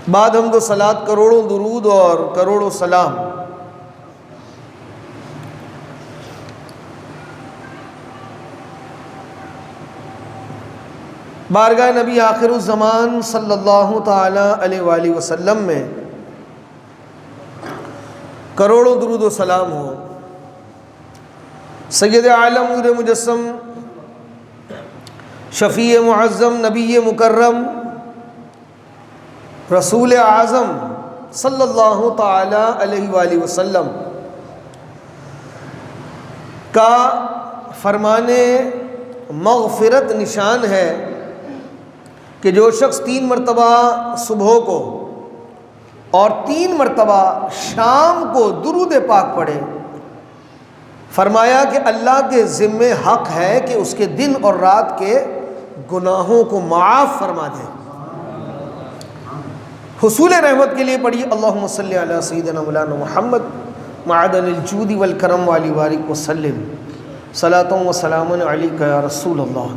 بعد حمد و صلات کروڑوں درود اور کروڑوں سلام بارگاہ نبی آخر الزمان صلی اللہ تعالی علیہ وآلہ وسلم میں کروڑوں درود و سلام ہو۔ سید عالم نور مجسم شفیع معظم نبی مکرم رسول اعظم صلی اللہ تعالی علیہ وآلہ وسلم کا فرمان مغفرت نشان ہے کہ جو شخص 3 مرتبہ صبح کو اور 3 مرتبہ شام کو درود پاک پڑھے، فرمایا کہ اللہ کے ذمے حق ہے کہ اس کے دن اور رات کے گناہوں کو معاف فرما دے۔ حصول رحمت کے لیے پڑھی اللہم صلی علی سیدنا مولانا محمد معدن الجود والکرم والی بارک وسلم صلاۃ و سلام علیک یا رسول اللہ۔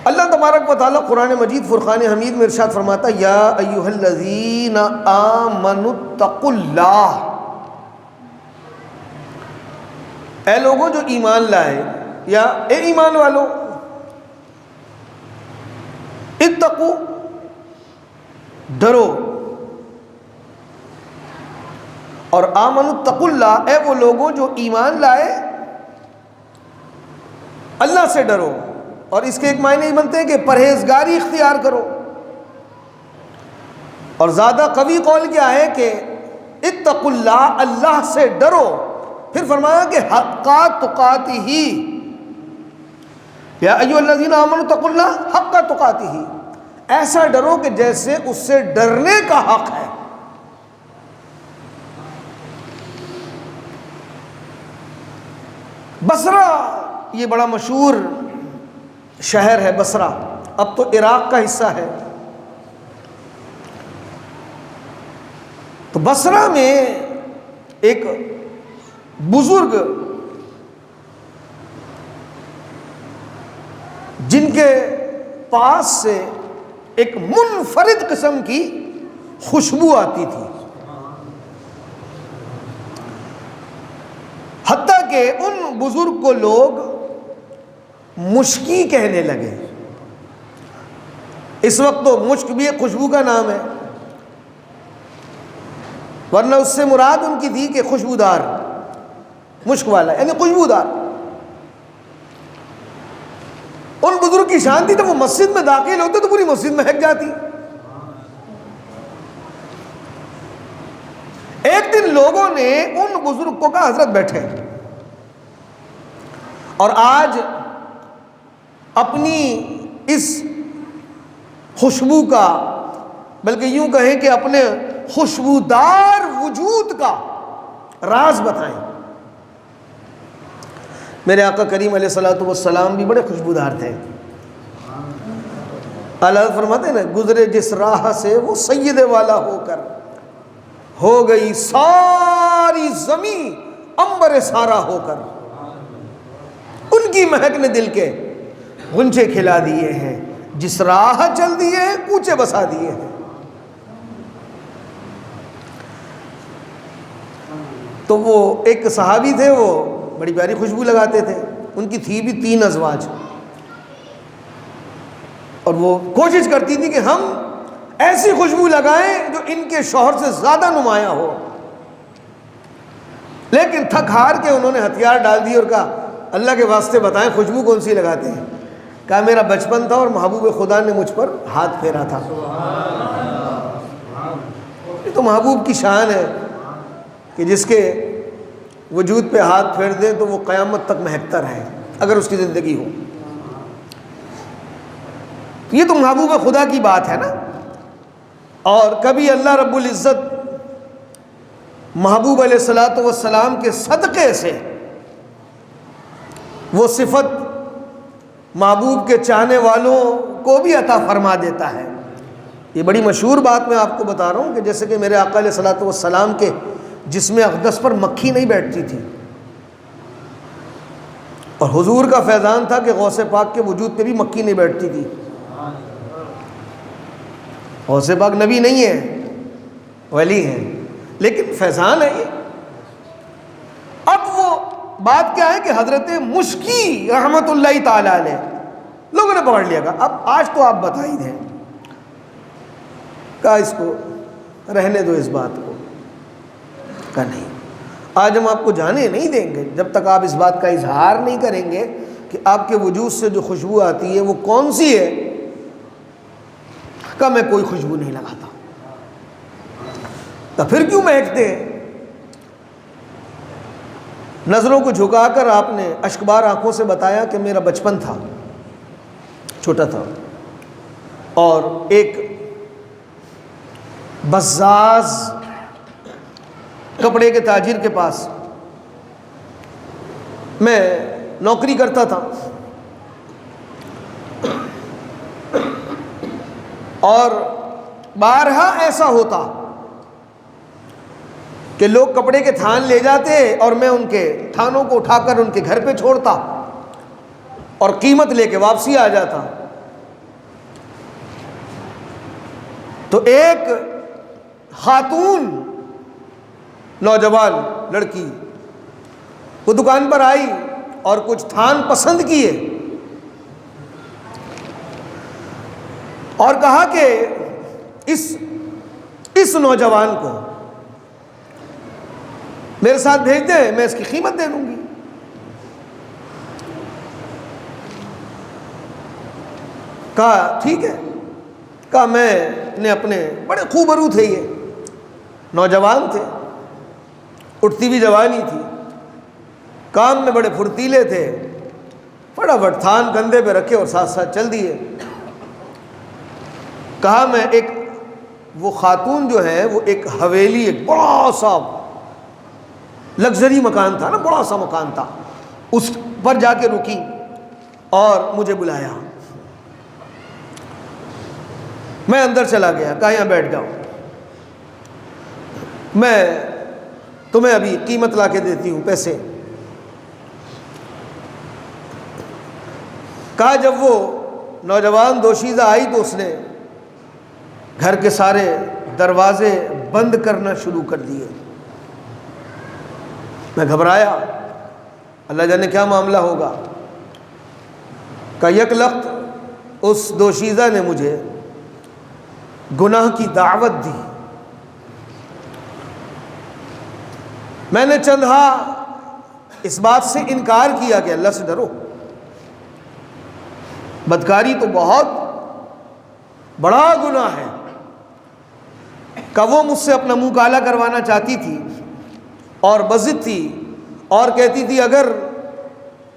اللہ تبارک و تعالیٰ قرآن مجید فرقان حمید میں ارشاد فرماتا یا ایھا الذین آمنوا اتقوا اللہ، اے لوگوں جو ایمان لائے، یا اے ایمان والو، اتقوا ڈرو، اور آمنوا اتقوا اللہ، اے وہ لوگوں جو ایمان لائے اللہ سے ڈرو۔ اور اس کے ایک معنی یہ بنتے ہیں کہ پرہیزگاری اختیار کرو، اور زیادہ قوی قول کیا ہے کہ اتقوا اللہ، اللہ سے ڈرو۔ پھر فرمایا کہ حق تقاتہ، یا ایھا الذین آمنوا اتقوا اللہ حق تقاتہ، ایسا ڈرو کہ جیسے اس سے ڈرنے کا حق ہے۔ بصرہ یہ بڑا مشہور شہر ہے، بصرہ اب تو عراق کا حصہ ہے۔ تو بصرہ میں ایک بزرگ جن کے پاس سے ایک منفرد قسم کی خوشبو آتی تھی، حتیٰ کہ ان بزرگ کو لوگ مشکی کہنے لگے۔ اس وقت تو مشک بھی ایک خوشبو کا نام ہے، ورنہ اس سے مراد ان کی تھی کہ خوشبودار، مشک والا یعنی خوشبودار۔ ان بزرگ کی شان تھی تو وہ مسجد میں داخل ہوتے تو پوری مسجد مہک جاتی۔ ایک دن لوگوں نے ان بزرگ کو کہا حضرت بیٹھے، اور آج اپنی اس خوشبو کا، بلکہ یوں کہیں کہ اپنے خوشبودار وجود کا راز بتائیں۔ میرے آقا کریم علیہ الصلوۃ والسلام بھی بڑے خوشبودار تھے۔ اللہ فرماتے ہیں نا، گزرے جس راہ سے وہ سید والا ہو کر، ہو گئی ساری زمین عنبر سارا ہو کر، ان کی مہک نے دل کے غنچے کھلا دیے ہیں، جس راہ چل دیے ہیں کوچے بسا دیے ہیں۔ تو وہ ایک صحابی تھے، وہ بڑی پیاری خوشبو لگاتے تھے، ان کی تھی بھی 3 ازواج، اور وہ کوشش کرتی تھی کہ ہم ایسی خوشبو لگائیں جو ان کے شوہر سے زیادہ نمایاں ہو، لیکن تھک ہار کے انہوں نے ہتھیار ڈال دیے اور کہا اللہ کے واسطے بتائیں خوشبو کون سی لگاتے ہیں۔ کہا میرا بچپن تھا اور محبوب خدا نے مجھ پر ہاتھ پھیرا تھا۔ یہ تو محبوب کی شان ہے کہ جس کے وجود پہ ہاتھ پھیر دیں تو وہ قیامت تک مہکتا رہے اگر اس کی زندگی ہو۔ یہ تو محبوب خدا کی بات ہے نا۔ اور کبھی اللہ رب العزت محبوب علیہ الصلوۃ والسلام کے صدقے سے وہ صفت محبوب کے چاہنے والوں کو بھی عطا فرما دیتا ہے۔ یہ بڑی مشہور بات میں آپ کو بتا رہا ہوں کہ جیسے کہ میرے آقا علیہ الصلوۃ والسلام کے جسم اقدس پر مکھی نہیں بیٹھتی تھی، اور حضور کا فیضان تھا کہ غوث پاک کے وجود پہ بھی مکھی نہیں بیٹھتی تھی۔ غوث پاک نبی نہیں ہے، ولی ہیں، لیکن فیضان ہے یہ۔ اب وہ بات کیا ہے کہ حضرت مشکی رحمت اللہ تعالی علیہ لوگوں نے پکڑ لیا، کہا اب آج تو آپ بتا ہی دیں، کہا اس کو رہنے دو اس بات کو، کہا نہیں آج ہم آپ کو جانے نہیں دیں گے جب تک آپ اس بات کا اظہار نہیں کریں گے کہ آپ کے وجود سے جو خوشبو آتی ہے وہ کون سی ہے۔ کہا میں کوئی خوشبو نہیں لگاتا۔ تو پھر کیوں مہکتے ہیں؟ نظروں کو جھکا کر آپ نے اشکبار آنکھوں سے بتایا کہ میرا بچپن تھا، چھوٹا تھا، اور ایک بزاز کپڑے کے تاجر کے پاس میں نوکری کرتا تھا، اور بارہا ایسا ہوتا کہ لوگ کپڑے کے تھان لے جاتے اور میں ان کے تھانوں کو اٹھا کر ان کے گھر پہ چھوڑتا اور قیمت لے کے واپسی آ جاتا۔ تو ایک خاتون نوجوان لڑکی وہ دکان پر آئی اور کچھ تھان پسند کیے اور کہا کہ اس نوجوان کو میرے ساتھ بھیج دیں، میں اس کی قیمت دے دوں گی۔ کہا ٹھیک ہے۔ کہا میں نے اپنے بڑے خوبرو تھے، یہ نوجوان تھے، اٹھتی بھی جوانی تھی، کام میں بڑے پھرتیلے تھے، فٹافٹ تھان کندھے پہ رکھے اور ساتھ ساتھ چل دیے۔ کہا میں وہ خاتون جو ہے وہ ایک حویلی، ایک بڑا سا لگژری مکان تھا نا، بڑا سا مکان تھا، اس پر جا کے رکی اور مجھے بلایا۔ میں اندر چلا گیا، کہا یہاں بیٹھ جاؤ، میں تمہیں ابھی قیمت لا کے دیتی ہوں، پیسے۔ کہا جب وہ نوجوان دوشیزہ آئی تو اس نے گھر کے سارے دروازے بند کرنا شروع کر دیے۔ میں گھبرایا، اللہ جانے کیا معاملہ ہوگا۔ کہ یک لخت اس دوشیزہ نے مجھے گناہ کی دعوت دی۔ میں نے چندھا اس بات سے انکار کیا کہ اللہ سے ڈرو، بدکاری تو بہت بڑا گناہ ہے۔ کہ وہ مجھ سے اپنا منہ کالا کروانا چاہتی تھی اور بضد تھی اور کہتی تھی اگر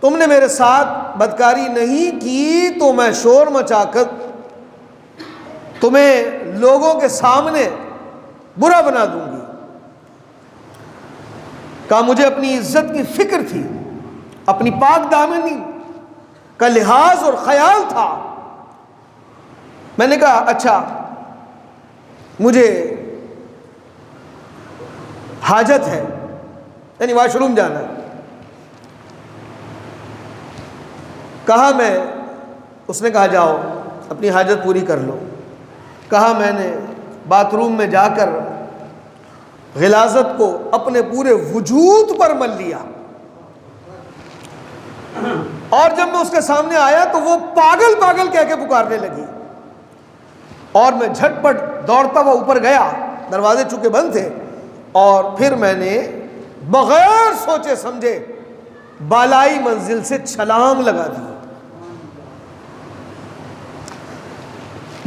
تم نے میرے ساتھ بدکاری نہیں کی تو میں شور مچا کر تمہیں لوگوں کے سامنے برا بنا دوں گی۔ کہا مجھے اپنی عزت کی فکر تھی، اپنی پاک دامنی کا لحاظ اور خیال تھا۔ میں نے کہا اچھا مجھے حاجت ہے، یعنی واش روم جانا ہے۔ کہا میں، اس نے کہا جاؤ اپنی حاجت پوری کر لو۔ کہا میں نے باتھ روم میں جا کر غلاظت کو اپنے پورے وجود پر مل لیا، اور جب میں اس کے سامنے آیا تو وہ پاگل پاگل کہہ کے پکارنے لگی، اور میں جھٹ پٹ دوڑتا ہوا اوپر گیا، دروازے چونکہ بند تھے، اور پھر میں نے بغیر سوچے سمجھے بالائی منزل سے چھلانگ لگا دی۔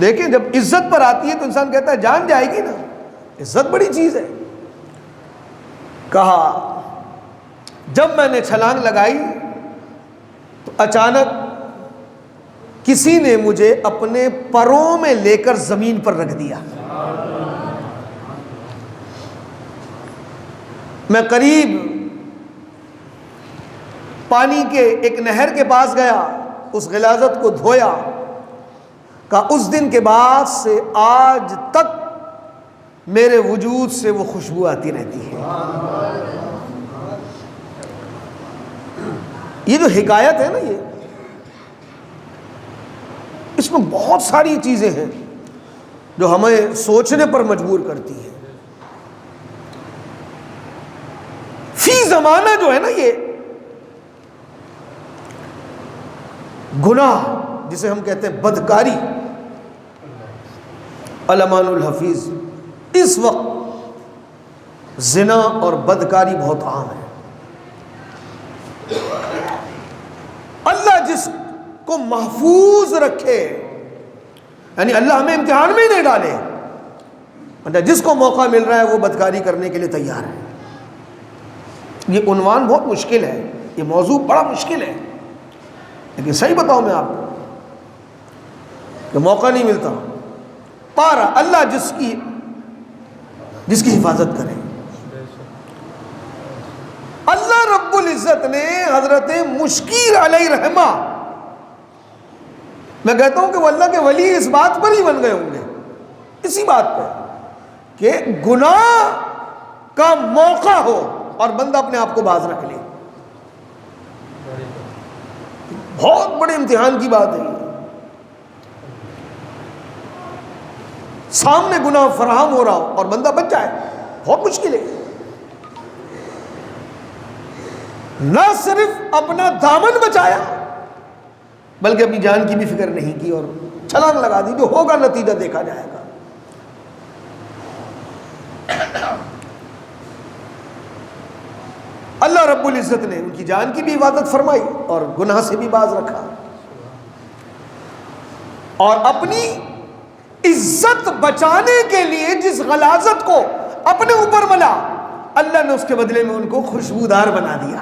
دیکھیں جب عزت پر آتی ہے تو انسان کہتا ہے جان جائے گی نا، عزت بڑی چیز ہے۔ کہا جب میں نے چھلانگ لگائی تو اچانک کسی نے مجھے اپنے پروں میں لے کر زمین پر رکھ دیا۔ میں قریب پانی کے ایک نہر کے پاس گیا، اس غلاظت کو دھویا۔ کہا اس دن کے بعد سے آج تک میرے وجود سے وہ خوشبو آتی رہتی ہے۔ یہ جو حکایت ہے نا، یہ اس میں بہت ساری چیزیں ہیں۔ جو ہمیں سوچنے پر مجبور کرتی ہے. فی زمانہ جو ہے نا یہ گناہ جسے ہم کہتے ہیں بدکاری، علمان الحفیظ، اس وقت زنا اور بدکاری بہت عام ہے. اللہ جس کو محفوظ رکھے، یعنی اللہ ہمیں امتحان میں ہی نہیں ڈالے، جس کو موقع مل رہا ہے وہ بدکاری کرنے کے لیے تیار ہے. یہ عنوان بہت مشکل ہے، یہ موضوع بڑا مشکل ہے، لیکن صحیح بتاؤں میں آپ کو کہ موقع نہیں ملتا. پارا اللہ جس کی حفاظت کرے. اللہ رب العزت نے حضرت مشکیر علیہ رحمہ، میں کہتا ہوں کہ وہ اللہ کے ولی اس بات پر ہی بن گئے ہوں گے، اسی بات پہ کہ گناہ کا موقع ہو اور بندہ اپنے آپ کو باز رکھ لے. بہت بڑے امتحان کی بات ہے یہ. سامنے گناہ فراہم ہو رہا ہو اور بندہ بچ جائے، بہت مشکل ہے. نہ صرف اپنا دامن بچایا بلکہ اپنی جان کی بھی فکر نہیں کی اور چھلانگ لگا دی. جو ہوگا نتیجہ دیکھا جائے گا. اللہ رب العزت نے ان کی جان کی بھی حفاظت فرمائی اور گناہ سے بھی باز رکھا، اور اپنی عزت بچانے کے لیے جس غلاظت کو اپنے اوپر ملا، اللہ نے اس کے بدلے میں ان کو خوشبودار بنا دیا.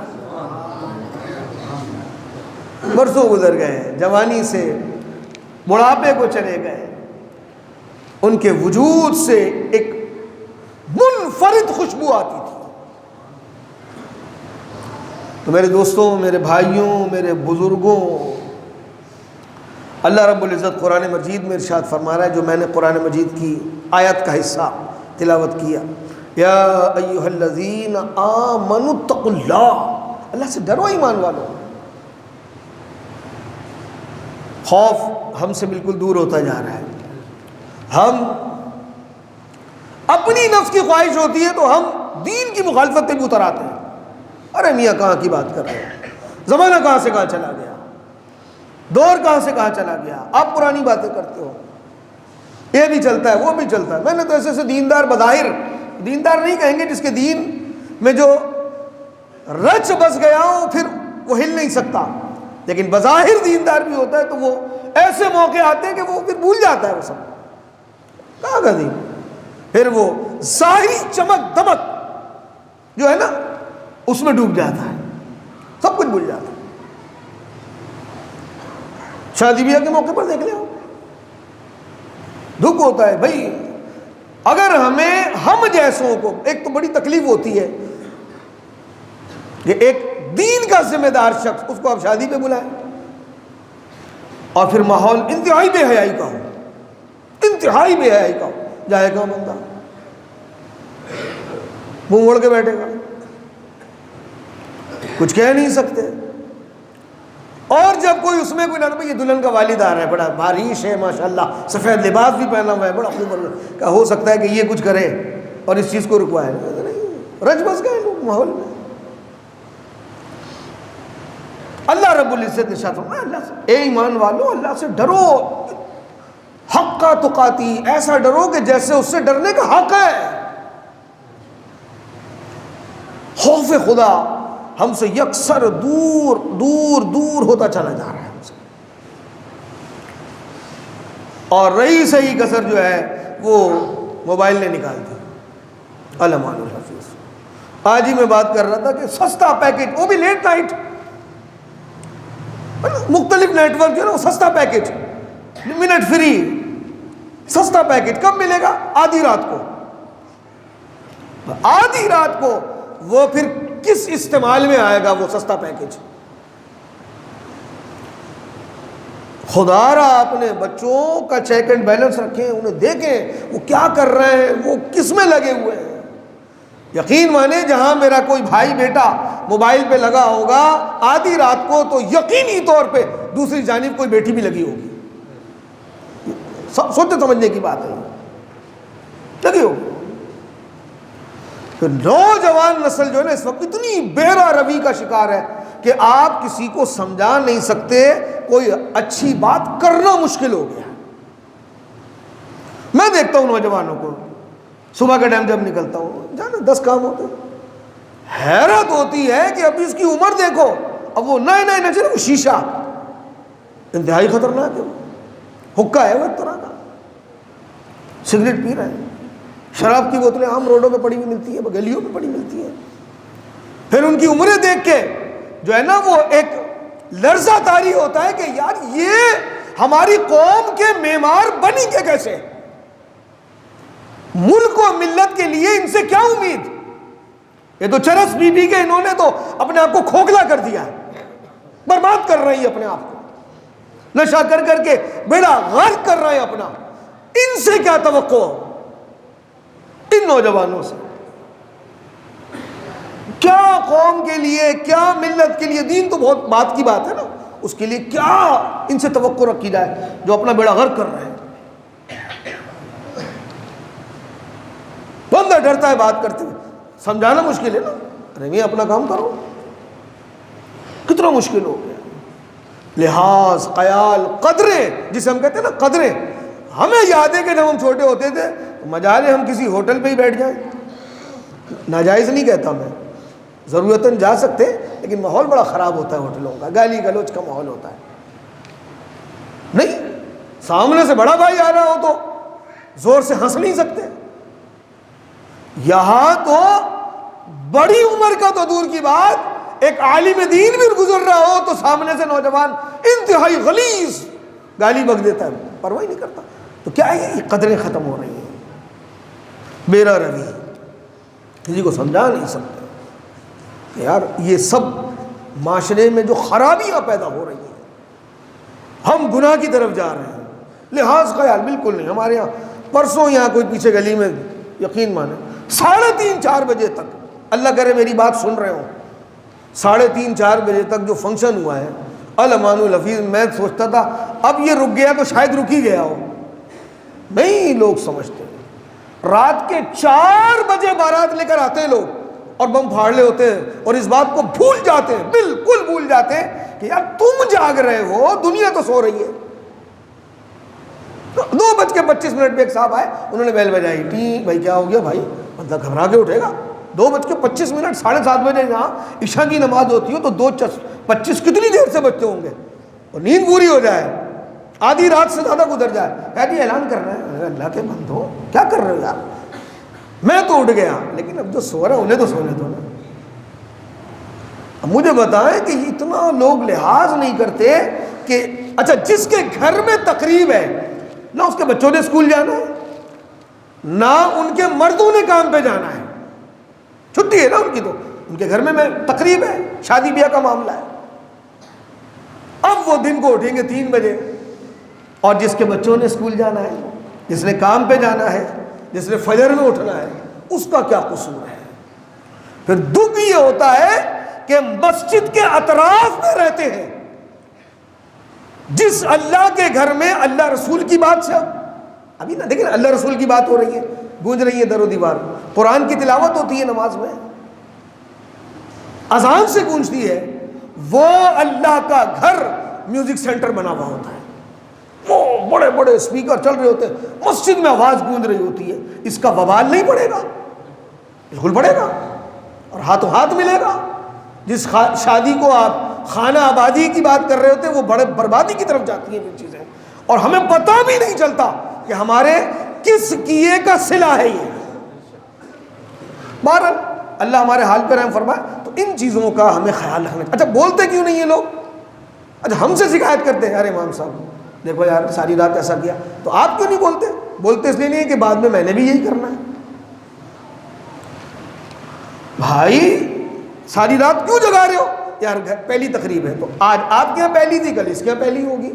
برسوں گزر گئے، جوانی سے بڑھاپے کو چلے گئے، ان کے وجود سے ایک منفرد خوشبو آتی تھی. تو میرے دوستوں، میرے بھائیوں، میرے بزرگوں، اللہ رب العزت قرآن مجید میں ارشاد فرما رہا ہے، جو میں نے قرآن مجید کی آیت کا حصہ تلاوت کیا، یا ایھا الذین آمنوا اتقوا اللہ، اللہ سے ڈرو ایمان والو. خوف ہم سے بالکل دور ہوتا جا رہا ہے. ہم اپنی نفس کی خواہش ہوتی ہے تو ہم دین کی مخالفت پہ بھی اتر آتے ہیں. ارے میاں کہاں کی بات کر رہے ہیں، زمانہ کہاں سے کہاں چلا گیا، دور کہاں سے کہاں چلا گیا، آپ پرانی باتیں کرتے ہو، یہ بھی چلتا ہے وہ بھی چلتا ہے. میں نے تو ایسے سے دیندار، بظاہر دیندار نہیں کہیں گے، جس کے دین میں جو رچ بس گیا ہو پھر وہ ہل نہیں سکتا، لیکن بظاہر دیندار بھی ہوتا ہے تو وہ ایسے موقع آتے ہیں کہ وہ پھر بھول جاتا ہے وہ سب. کہاں کا دین؟ پھر وہ ظاہری چمک دمک جو ہے نا اس میں ڈوب جاتا ہے، سب کچھ بھول جاتا ہے. شادی بیاہ کے موقع پر دیکھ لیں، دکھ ہوتا ہے بھائی. اگر ہم جیسوں کو ایک تو بڑی تکلیف ہوتی ہے کہ ایک دین کا ذمہ دار شخص، اس کو آپ شادی پہ بلائیں اور پھر ماحول انتہائی بے حیائی کا ہو، انتہائی بے حیائی کا ہو، جائے گا بندہ منہ موڑ کے بیٹھے گا، کچھ کہہ نہیں سکتے. اور جب کوئی اس میں کوئی نہ بھائی یہ دلہن کا والد آ رہا ہے، بڑا باریش ہے ماشاءاللہ، سفید لباس بھی پہنا ہوا ہے، بڑا خوب، کہ ہو سکتا ہے کہ یہ کچھ کرے اور اس چیز کو رکوائے. نہیں، رج بس گئے لوگ ماحول میں. اللہ رب العزت نے شاہ فرمایا، اللہ سے، اے ایمان والو اللہ سے ڈرو، حق تقاتی، ایسا ڈرو کہ جیسے اس سے ڈرنے کا حق ہے. خوف خدا ہم سے یکسر دور دور دور ہوتا چلا جا رہا ہے ہم سے. اور رہی صحیح کسر جو ہے وہ موبائل نے نکال دی. علمان الحفیظ. آج ہی میں بات کر رہا تھا کہ سستا پیکج، وہ بھی لیٹ نائٹ، مختلف نیٹ ورک جو ہے نا، وہ سستا پیکج، منٹ فری، سستا پیکج کب ملے گا؟ آدھی رات کو. آدھی رات کو وہ پھر کس استعمال میں آئے گا وہ سستا پیکج؟ خدا را اپنے بچوں کا چیک اینڈ بیلنس رکھیں، انہیں دیکھیں وہ کیا کر رہے ہیں، وہ کس میں لگے ہوئے ہیں. یقین مانے جہاں میرا کوئی بھائی بیٹا موبائل پہ لگا ہوگا آدھی رات کو، تو یقینی طور پہ دوسری جانب کوئی بیٹی بھی لگی ہوگی. سوچنے سمجھنے کی بات ہے. لگے ہو. تو نوجوان نسل جو ہے نا اس وقت اتنی بیرا روی کا شکار ہے کہ آپ کسی کو سمجھا نہیں سکتے, کوئی اچھی بات کرنا مشکل ہو گیا. میں دیکھتا ہوں نوجوانوں کو صبح کے ٹائم جب نکلتا ہوں, جانا 10 کام ہوتے ہیں, حیرت ہوتی ہے کہ ابھی اس کی عمر دیکھو, اب وہ نئے نئے نچے وہ شیشہ انتہائی خطرناک ہے, حکا ہے وہ ایک طرح کا, سگریٹ پی رہے ہیں, شراب کی بوتلیں عام روڈوں پہ پڑی ہوئی ملتی ہیں, گلیوں میں پڑی ملتی ہیں. پھر ان کی عمریں دیکھ کے جو ہے نا وہ ایک لرزہ طاری ہوتا ہے کہ یار یہ ہماری قوم کے معمار بنی کے کیسے, ملک و ملت کے لیے ان سے کیا امید. یہ تو چرس بی بی کے انہوں نے تو اپنے آپ کو کھوکھلا کر دیا ہے, برباد کر رہی ہے اپنے آپ کو, نشہ کر کر کے بیڑا غرق کر رہا ہے اپنا. ان سے کیا توقع, ان نوجوانوں سے کیا قوم کے لیے, کیا ملت کے لیے, دین تو بہت بات کی بات ہے نا, اس کے لیے کیا ان سے توقع رکھی جائے جو اپنا بیڑا غرق کر رہے ہیں. بندہ ڈرتا ہے بات کرتے ہوئے, سمجھانا مشکل ہے نا, ارے میں اپنا کام کرو, کتنا مشکل ہو گیا. لحاظ, خیال, قدریں جسے ہم کہتے ہیں نا قدریں, ہمیں یاد ہے کہ جب ہم چھوٹے ہوتے تھے مجال ہے ہم کسی ہوٹل پہ ہی بیٹھ جائیں, ناجائز نہیں کہتا میں, ضرورتاً جا سکتے, لیکن ماحول بڑا خراب ہوتا ہے ہوٹلوں کا, گالی گلوچ کا ماحول ہوتا ہے. نہیں, سامنے سے بڑا بھائی آ رہا ہو تو زور سے ہنس نہیں سکتے. یہاں تو بڑی عمر کا تو دور کی بات, ایک عالم دین بھی گزر رہا ہو تو سامنے سے نوجوان انتہائی غلیظ گالی بک دیتا ہے, پرواہ نہیں کرتا. تو کیا ہے, یہ قدریں ختم ہو رہی ہیں, بیرا روی, کسی کو سمجھا نہیں سکتے کہ یار یہ سب معاشرے میں جو خرابیاں پیدا ہو رہی ہیں, ہم گناہ کی طرف جا رہے ہیں. لحاظ خیال بالکل نہیں. ہمارے یہاں پرسوں یہاں کوئی پیچھے گلی میں, یقین مانے 3:30-4 بجے تک, اللہ کرے میری بات سن رہے ہوں, 3:30-4 بجے تک جو فنکشن ہوا ہے الامان الحفیظ, میں سوچتا تھا اب یہ رک گیا تو شاید رک ہی گیا ہو. نہیں, لوگ سمجھتے ہیں رات کے 4 بجے بارات لے کر آتے ہیں لوگ اور بم پھاڑ لے ہوتے ہیں, اور اس بات کو بھول جاتے ہیں, بالکل بھول جاتے ہیں کہ یار تم جاگ رہے ہو, دنیا تو سو رہی ہے. 2:25 پہ ایک صاحب آئے, انہوں نے بیل بجائی, ٹی بھائی کیا ہو گیا بھائی, بندہ گھبرا کے اٹھے گا. 2:25 7:30 بجے یہاں عشاء کی نماز ہوتی ہو تو 2:25 کتنی دیر سے بچتے ہوں گے, اور نیند پوری ہو جائے, آدھی رات سے زیادہ گزر جائے, کہہ جی اعلان کر رہے ہیں. اللہ کے بندو کیا کر رہے ہو یار, میں تو اٹھ گیا, لیکن اب جو سو رہے ہیں انہیں تو سونے دو نا. اب مجھے بتائیں کہ اتنا لوگ لحاظ نہیں کرتے کہ اچھا جس کے گھر میں تقریب ہے, نہ اس کے بچوں نے اسکول جانا ہے, نہ ان کے مردوں نے کام پہ جانا ہے, چھٹی ہے نا ان کی, تو ان کے گھر میں تقریب ہے, شادی بیاہ کا معاملہ ہے. اب وہ دن کو اٹھیں گے 3 بجے, اور جس کے بچوں نے اسکول جانا ہے, جس نے کام پہ جانا ہے, جس نے فجر میں اٹھنا ہے, اس کا کیا قصور ہے. پھر دکھ یہ ہوتا ہے کہ مسجد کے اطراف میں رہتے ہیں, جس اللہ کے گھر میں اللہ رسول کی بات سے, ابھی نا دیکھیں اللہ رسول کی بات ہو رہی ہے, گونج رہی ہے در و دیوار, قرآن کی تلاوت ہوتی ہے نماز میں, اذان سے گونجتی ہے, وہ اللہ کا گھر میوزک سینٹر بنا ہوا ہوتا ہے, وہ بڑے بڑے اسپیکر چل رہے ہوتے ہیں, مسجد میں آواز گونج رہی ہوتی ہے. اس کا وبال نہیں پڑے گا, بالکل پڑے گا, اور ہاتھوں ہاتھ ملے گا. جس شادی کو آپ خانہ آبادی کی بات کر رہے ہوتے ہیں, وہ بڑے بربادی کی طرف جاتی ہیں یہ چیزیں, اور ہمیں پتہ بھی نہیں چلتا کہ ہمارے کس کیے کا صلہ ہے یہ. بہرحال اللہ ہمارے حال پہ رحم فرمائے. تو ان چیزوں کا ہمیں خیال رکھنا. اچھا بولتے کیوں نہیں یہ لوگ, اچھا ہم سے شکایت کرتے ہیں, ارے امام صاحب دیکھو یار ساری رات ایسا کیا, تو آپ کیوں نہیں بولتے؟ بولتے اس لیے نہیں ہے کہ بعد میں نے بھی یہی کرنا ہے. بھائی ساری رات کیوں جگا رہے ہو یار, پہلی تقریب ہے تو آج آپ کے یہاں پہلی تھی, کل اس کے یہاں پہلی ہوگی,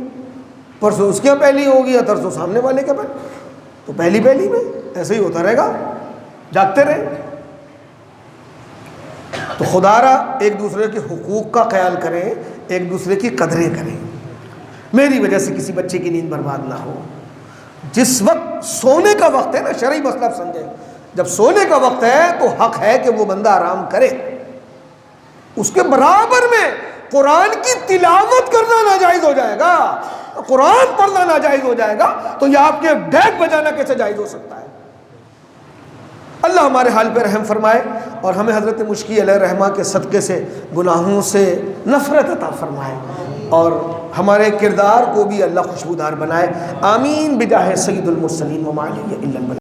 پرسوں اس کے یہاں پہلی ہوگی, یا ترسوں سامنے والے کے پہلی, تو پہلی میں ایسے ہی ہوتا رہے گا, جاگتے رہے. تو خدا را ایک دوسرے کے حقوق کا خیال کریں, ایک دوسرے کی قدریں کریں. میری وجہ سے کسی بچے کی نیند برباد نہ ہو, جس وقت سونے کا وقت ہے نا، شرعی مسئلہ سمجھے، جب سونے کا وقت ہے تو حق ہے کہ وہ بندہ آرام کرے. اس کے برابر میں قرآن کی تلاوت کرنا ناجائز ہو جائے گا، قرآن پڑھنا ناجائز ہو جائے گا، تو یہ آپ کے ڈیک بجانا کیسے جائز ہو سکتا ہے؟ اللہ ہمارے حال پہ رحم فرمائے اور ہمیں حضرت مشکی علیہ الرحمہ کے صدقے سے گناہوں سے نفرت عطا فرمائے اور ہمارے کردار کو بھی اللہ خوشبودار بنائے. آمین بجاہ سید المرسلین وما علیہ الا البلاغ.